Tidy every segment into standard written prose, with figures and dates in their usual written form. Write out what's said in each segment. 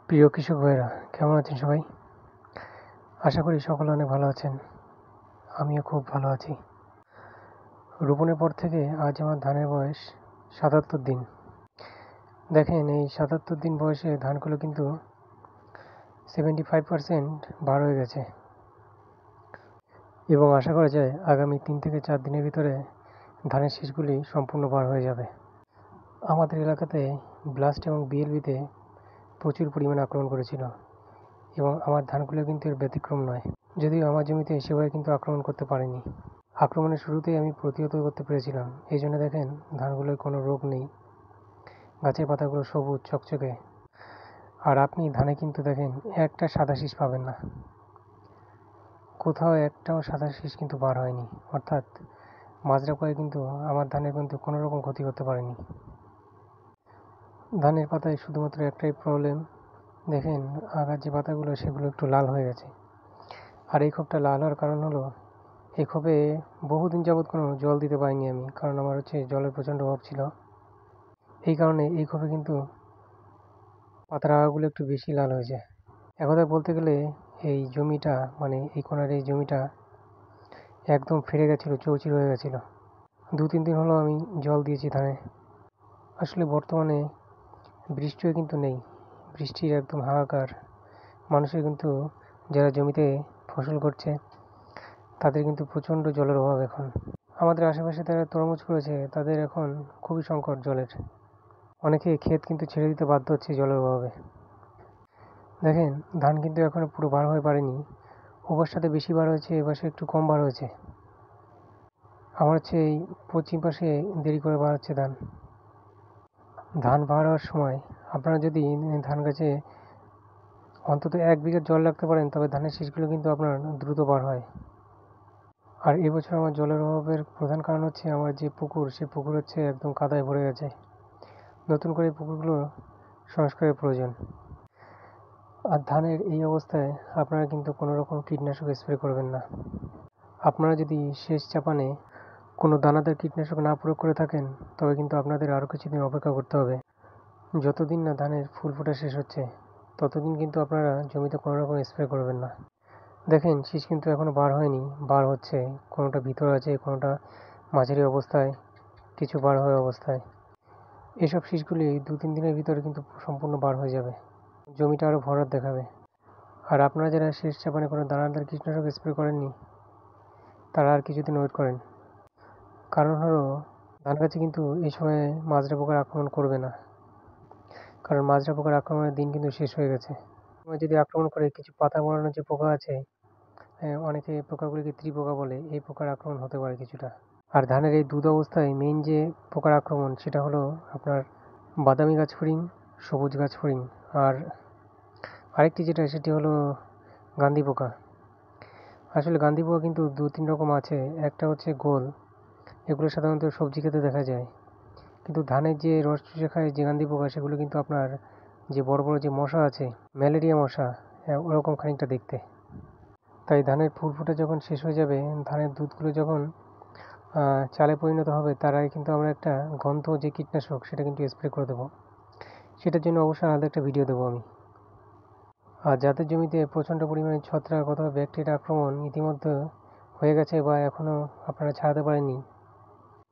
প্রিয় কৃষক ভাইয়েরা, কেমন আছেন সবাই? আশা করি সকলে অনেক ভালো আছেন। আমিও খুব ভালো আছি। রোপণের পর থেকে আজ আমার ধানের বয়স ৭৭ দিন। দেখেন, এই ৭৭ দিন বয়সে ধানগুলো কিন্তু 75% বার হয়ে গেছে এবং আশা করা যায় আগামী ৩ থেকে ৪ দিনের ভিতরে ধানের শীষগুলি সম্পূর্ণ বার হয়ে যাবে। আমাদের এলাকাতে ব্লাস্ট এবং বিএলবিতে প্রচুর পরিমাণে আক্রমণ করেছিল এবং আমার ধানগুলো কিন্তু এর ব্যতিক্রম নয়। যদিও আমার জমিতে সেভাবে কিন্তু আক্রমণ করতে পারেনি। আক্রমণের শুরুতেই আমি প্রতিহত করতে পেরেছিলাম। এই জন্য দেখেন ধানগুলোয় কোনো রোগ নেই, গাছের পাতাগুলো সবুজ চকচকে। আর আপনি ধানে কিন্তু দেখেন একটা সাদা শীষ পাবেন না, কোথাও একটাও সাদা শীষ কিন্তু বার হয়নি। অর্থাৎ মাজরা পোকায় কিন্তু আমার ধানের কিন্তু কোনো রকম ক্ষতি করতে পারেনি। ধানের পাতায় শুধুমাত্র একটাই প্রবলেম, দেখেন আগার যে পাতাগুলো সেগুলো একটু লাল হয়ে গেছে। আর এই খোপটা লাল হওয়ার কারণ হলো এই খোপে বহুদিন যাবৎ কোনো জল দিতে পারিনি আমি, কারণ আমার জলের প্রচণ্ড অভাব ছিল। এই কারণে এই খোপে কিন্তু পাতার আগাগুলো একটু বেশি লাল হয়ে যায়। একথায় বলতে গেলে এই জমিটা, মানে এই কোণার এই জমিটা একদম ফেটে গেছিলো, চৌচির হয়ে গেছিলো। 2-3 দিন হলো আমি জল দিয়েছি ধানে। আসলে বর্তমানে বৃষ্টিও কিন্তু নেই, বৃষ্টির একদম হাহাকার। মানুষের কিন্তু যারা জমিতে ফসল করছে তাদের কিন্তু প্রচণ্ড জলের অভাব এখন। আমাদের আশেপাশে যারা তরমুজ করেছে তাদের এখন খুবই সংকট জলের। অনেকে ক্ষেত কিন্তু ছেড়ে দিতে বাধ্য হচ্ছে জলের অভাবে। দেখেন ধান কিন্তু এখনও পুরো বার হয়ে পারেনি। ওপার সাথে বেশি বার হয়েছে, এপাশে একটু কম বার হয়েছে। আমার এই পশ্চিম পাশে দেরি করে বার হচ্ছে ধান। ধান বার হওয়ার সময় আপনারা যদি ধান গাছে অন্তত 1 বিঘা জল রাখতে পারেন তবে ধানের শীষগুলো কিন্তু আপনার দ্রুত বার হয়। আর এবছর আমার জলের অভাবের প্রধান কারণ হচ্ছে আমার যে পুকুর, সে পুকুর হচ্ছে একদম কাদায় ভরে গেছে। নতুন করে পুকুরগুলো সংস্কারের প্রয়োজন। আর ধানের এই অবস্থায় আপনারা কিন্তু কোনো রকম কীটনাশক স্প্রে করবেন না। আপনারা যদি সেচ চাপানে কোনো দানাদার কীটনাশক না প্রয়োগ করে থাকেন তবে কিন্তু আপনাদের আরও কিছুদিন অপেক্ষা করতে হবে। যতদিন না ধানের ফুল ফোটা শেষ হচ্ছে ততদিন কিন্তু আপনারা জমিতে কোনো রকম স্প্রে করবেন না। দেখেন শীষ কিন্তু এখনও বার হয়নি, বার হচ্ছে। কোনোটা ভিতরে আছে, কোনোটা মাঝারি অবস্থায়, কিছু বার হওয়া অবস্থায়। এসব শীষগুলি 2-3 দিনের ভিতরে কিন্তু সম্পূর্ণ বার হয়ে যাবে, জমিটা আরও ভরাট দেখাবে। আর আপনারা যারা সেচ চাপানে কোনো দানাদার কীটনাশক স্প্রে করেননি তারা আর কিছুদিন ওয়েট করেন। কারণ হলো ধান গাছে কিন্তু এই সময়ে মাজরা পোকার আক্রমণ করবে না, কারণ মাজরা পোকার আক্রমণের দিন কিন্তু শেষ হয়ে গেছে। সময় যদি আক্রমণ করে কিছু পাতা মোড়ানো যে পোকা আছে, অনেকে পোকাগুলিকে ত্রিপোকা বলে, এই পোকার আক্রমণ হতে পারে কিছুটা। আর ধানের এই দুধ অবস্থায় মেইন যে পোকার আক্রমণ সেটা হলো আপনার বাদামি গাছ ফড়িং, সবুজ গাছ ফড়িং, আর আরেকটি যেটা সেটি হলো গান্ধি পোকা। আসলে গান্ধি পোকা কিন্তু 2-3 রকম আছে। একটা হচ্ছে গোল, এগুলো সাধারণত সবজি খেতে দেখা যায়। কিন্তু ধানের যে রস চুষে খায় যে গান্ধি পোকা, সেগুলো কিন্তু আপনার যে বড় বড় যে মশা আছে, ম্যালেরিয়া মশা, ওরকম খানিকটা দেখতে। তাই ধানের ফুল ফোটা যখন শেষ হয়ে যাবে, ধানের দুধগুলো যখন চালে পরিণত হবে, তার আগে কিন্তু আমরা একটা গন্ধ যে কীটনাশক সেটা কিন্তু স্প্রে করে দেবো। সেটার জন্য অবশ্যই আলাদা একটা ভিডিও দেবো আমি। আর যাদের জমিতে প্রচণ্ড পরিমাণে ছত্রাক অথবা ব্যাকটেরিয়া আক্রমণ ইতিমধ্যে হয়ে গেছে বা এখনও আপনারা ছাড়াতে পারেননি,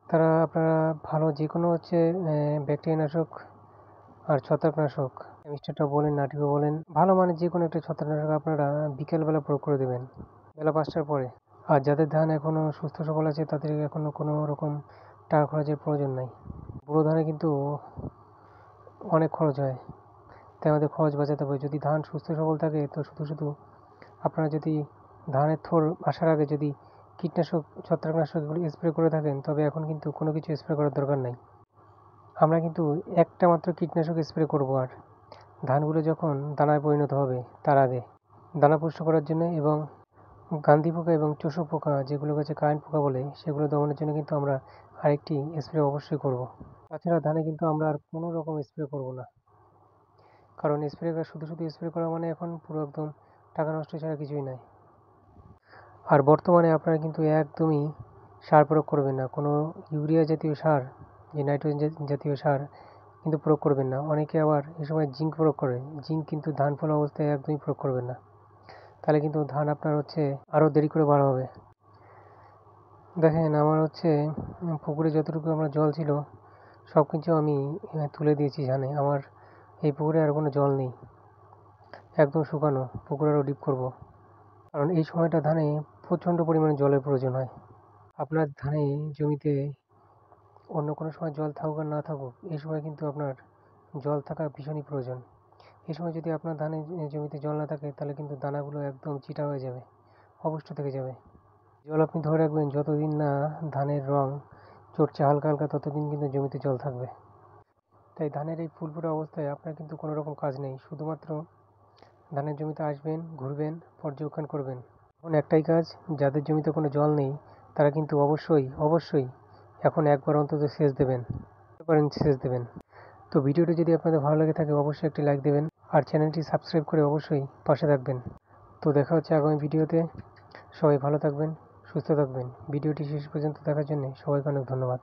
তারা আপনারা ভালো যে কোনো ব্যাকটেরিয়ানাশক আর ছত্রাকনাশক, মিস্টারটা বলেন, নাটিও বলেন, ভালো মানের যে কোনো একটা ছত্রাকনাশক আপনারা বিকেলবেলা প্রয়োগ করে দেবেন, বেলা 5টার পরে। আর যাদের ধান এখনও সুস্থ সবল আছে তাদের এখনও কোনো রকম টাকা খরচের প্রয়োজন নাই। বুড়ো ধানে কিন্তু অনেক খরচ হয়, তাই আমাদের খরচ বাঁচাতে হবে। যদি ধান সুস্থ সবল থাকে তো শুধু আপনারা যদি ধানের থোড় আসার আগে যদি কীটনাশক, ছত্রাকনাশক এগুলো স্প্রে করে থাকেন তবে এখন কিন্তু কোনো কিছু স্প্রে করার দরকার নাই। আমরা কিন্তু একটা মাত্র কীটনাশক স্প্রে করব আর ধানগুলো যখন দানায় পরিণত হবে তার আগে, দানা পুষ্ট করার জন্য এবং গান্ধি পোকা এবং চোষক পোকা, যেগুলো গাছে কারেন্ট পোকা বলে, সেগুলো দমনের জন্য কিন্তু আমরা আরেকটি স্প্রে অবশ্যই করব। তাছাড়া ধানে কিন্তু আমরা আর কোনো রকম স্প্রে করব না, কারণ শুধু স্প্রে করা মানে এখন পুরো একদম টাকা নষ্ট ছাড়া কিছুই নাই। আর বর্তমানে আপনারা কিন্তু একদমই সার প্রয়োগ করবেন না, কোনো ইউরিয়া জাতীয় সার, যে নাইট্রোজেন জাতীয় সার কিন্তু প্রয়োগ করবেন না। অনেকে আবার এই সময় জিঙ্ক প্রয়োগ করে। জিঙ্ক কিন্তু ধান ফলা অবস্থায় একদমই প্রয়োগ করবেন না, তাহলে কিন্তু ধান আপনার আরও দেরি করে বড় হবে। দেখেন আমার পুকুরে যতটুকু আমার জল ছিল সব কিছু আমি তুলে দিয়েছি ধানে। আমার এই পুকুরে আর কোনো জল নেই, একদম শুকানো। পুকুর আরও ডিপ করব, কারণ এই সময়টা ধানে প্রচণ্ড পরিমাণে জলের প্রয়োজন হয়। আপনার ধানে জমিতে অন্য কোনো সময় জল থাকুক আর না থাকুক, এই সময় কিন্তু আপনার জল থাকা ভীষণই প্রয়োজন। এই সময় যদি আপনার জমিতে জল না থাকে, তাহলে কিন্তু দানাগুলো একদম চিটা হয়ে যাবে, অপুষ্ট থেকে যাবে। জল আপনি ধরে রাখবেন যতদিন না ধানের রং চড়ছে হালকা হালকা, ততদিন কিন্তু জমিতে জল থাকবে। তাই ধানের এই ফুল ফোটা অবস্থায় আপনার কিন্তু কোনো রকম কাজ নেই, শুধুমাত্র ধানের জমিতে আসবেন, ঘুরবেন, পর্যবেক্ষণ করবেন। এখন একটাই কাজ, যাদের জমিতে কোনো জল নেই তারা কিন্তু অবশ্যই অবশ্যই এখন একবার অন্তত সেচ দেবেন, সেচ দেবেন। তো ভিডিওটি যদি আপনাদের ভালো লেগে থাকে অবশ্যই একটি লাইক দেবেন, আর চ্যানেলটি সাবস্ক্রাইব করে অবশ্যই পাশে থাকবেন। তো দেখা হচ্ছে আগামী ভিডিওতে। সবাই ভালো থাকবেন, সুস্থ থাকবেন। ভিডিওটি শেষ পর্যন্ত দেখার জন্য সবাইকে অনেক ধন্যবাদ।